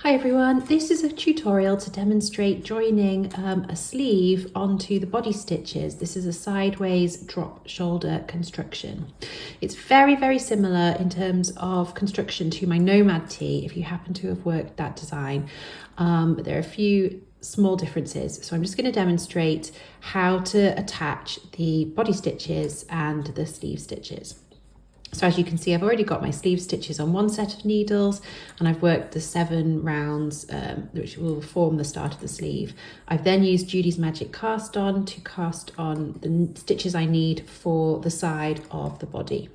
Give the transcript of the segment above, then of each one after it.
Hi everyone, this is a tutorial to demonstrate joining a sleeve onto the body stitches. This is a sideways drop shoulder construction. It's very similar in terms of construction to my Nomad tee if you happen to have worked that design, but there are a few small differences. So I'm just going to demonstrate how to attach the body stitches and the sleeve stitches. So as you can see, I've already got my sleeve stitches on one set of needles and I've worked the 7 rounds which will form the start of the sleeve. I've then used Judy's Magic Cast On to cast on the stitches I need for the side of the body.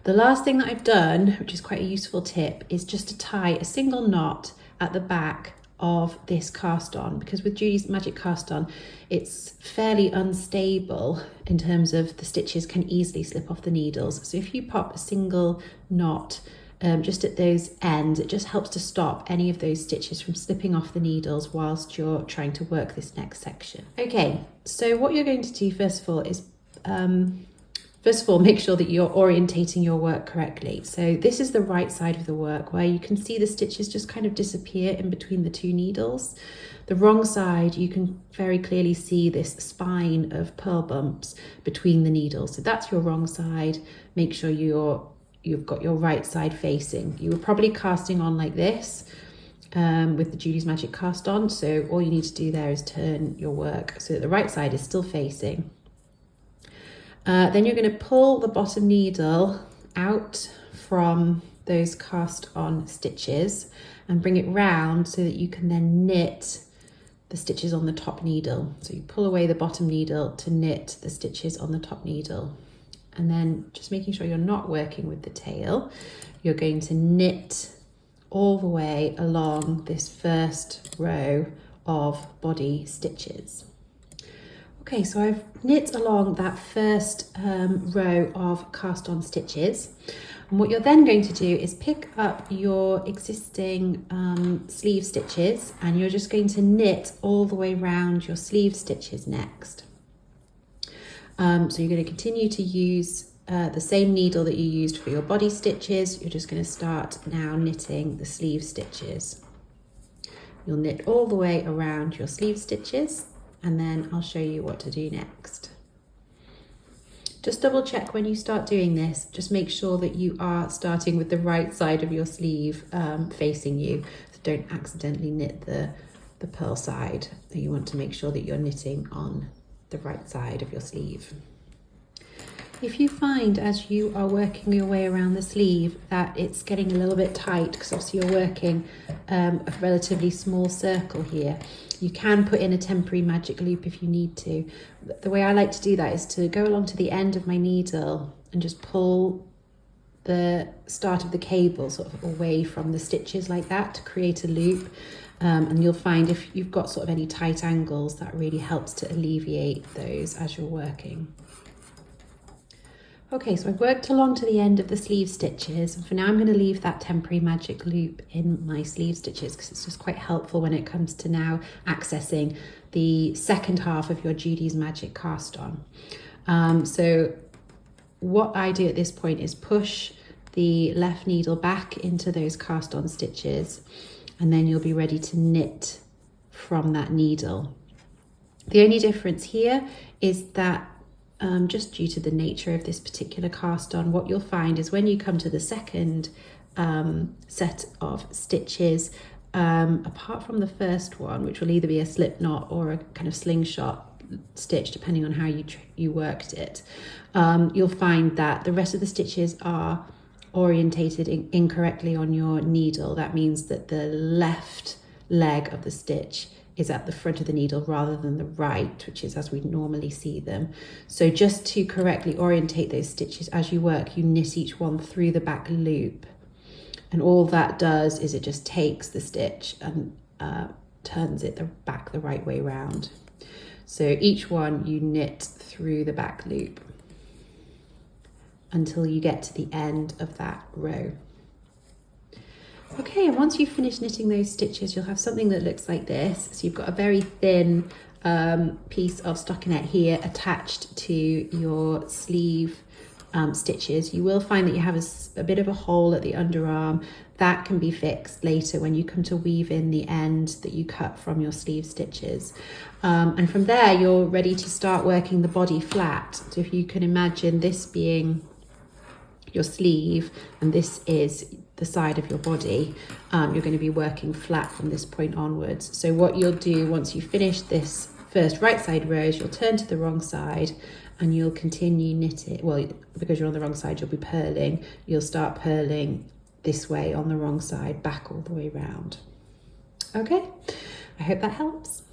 The last thing that I've done, which is quite a useful tip, is just to tie a single knot at the back of this cast on, because with Judy's Magic Cast On it's fairly unstable in terms of the stitches can easily slip off the needles. So if you pop a single knot just at those ends, it just helps to stop any of those stitches from slipping off the needles whilst you're trying to work this next section. Okay, so what you're going to do first of all is make sure that you're orientating your work correctly. So this is the right side of the work where you can see the stitches just kind of disappear in between the 2 needles. The wrong side, you can very clearly see this spine of purl bumps between the needles. So that's your wrong side. Make sure you've got your right side facing. You were probably casting on like this with the Judy's Magic Cast On. So all you need to do there is turn your work so that the right side is still facing. Then you're going to pull the bottom needle out from those cast on stitches and bring it round so that you can then knit the stitches on the top needle. So you pull away the bottom needle to knit the stitches on the top needle. And then just making sure you're not working with the tail, you're going to knit all the way along this first row of body stitches. Okay, so I've knit along that first row of cast on stitches. And what you're then going to do is pick up your existing sleeve stitches and you're just going to knit all the way around your sleeve stitches next. So you're going to continue to use the same needle that you used for your body stitches. You're just going to start now knitting the sleeve stitches. You'll knit all the way around your sleeve stitches, and then I'll show you what to do next. Just double check when you start doing this, just make sure that you are starting with the right side of your sleeve facing you. So don't accidentally knit the purl side. You want to make sure that you're knitting on the right side of your sleeve. If you find as you are working your way around the sleeve that it's getting a little bit tight, because obviously you're working a relatively small circle here, you can put in a temporary magic loop if you need to. The way I like to do that is to go along to the end of my needle and just pull the start of the cable sort of away from the stitches like that to create a loop. And you'll find if you've got sort of any tight angles, that really helps to alleviate those as you're working. Okay, so I've worked along to the end of the sleeve stitches, and for now I'm going to leave that temporary magic loop in my sleeve stitches because it's just quite helpful when it comes to now accessing the second half of your Judy's Magic Cast On. So what I do at this point is push the left needle back into those cast on stitches, and then you'll be ready to knit from that needle. The only difference here is that just due to the nature of this particular cast on, what you'll find is when you come to the second set of stitches, apart from the first one, which will either be a slip knot or a kind of slingshot stitch depending on how you worked it, you'll find that the rest of the stitches are orientated incorrectly on your needle. That means that the left leg of the stitch is at the front of the needle rather than the right, which is as we normally see them. So just to correctly orientate those stitches as you work, you knit each one through the back loop. And all that does is it just takes the stitch and turns it back the right way round. So each one you knit through the back loop until you get to the end of that row. Okay, and once you've finished knitting those stitches, you'll have something that looks like this. So you've got a very thin piece of stockinette here attached to your sleeve stitches, you will find that you have a bit of a hole at the underarm. That can be fixed later when you come to weave in the end that you cut from your sleeve stitches. And from there, you're ready to start working the body flat. So if you can imagine this being your sleeve and this is the side of your body, you're going to be working flat from this point onwards. So what you'll do once you finish this first right side row is you'll turn to the wrong side and you'll continue knitting. Well, because you're on the wrong side, you'll be purling. You'll start purling this way on the wrong side, back all the way round. Okay, I hope that helps.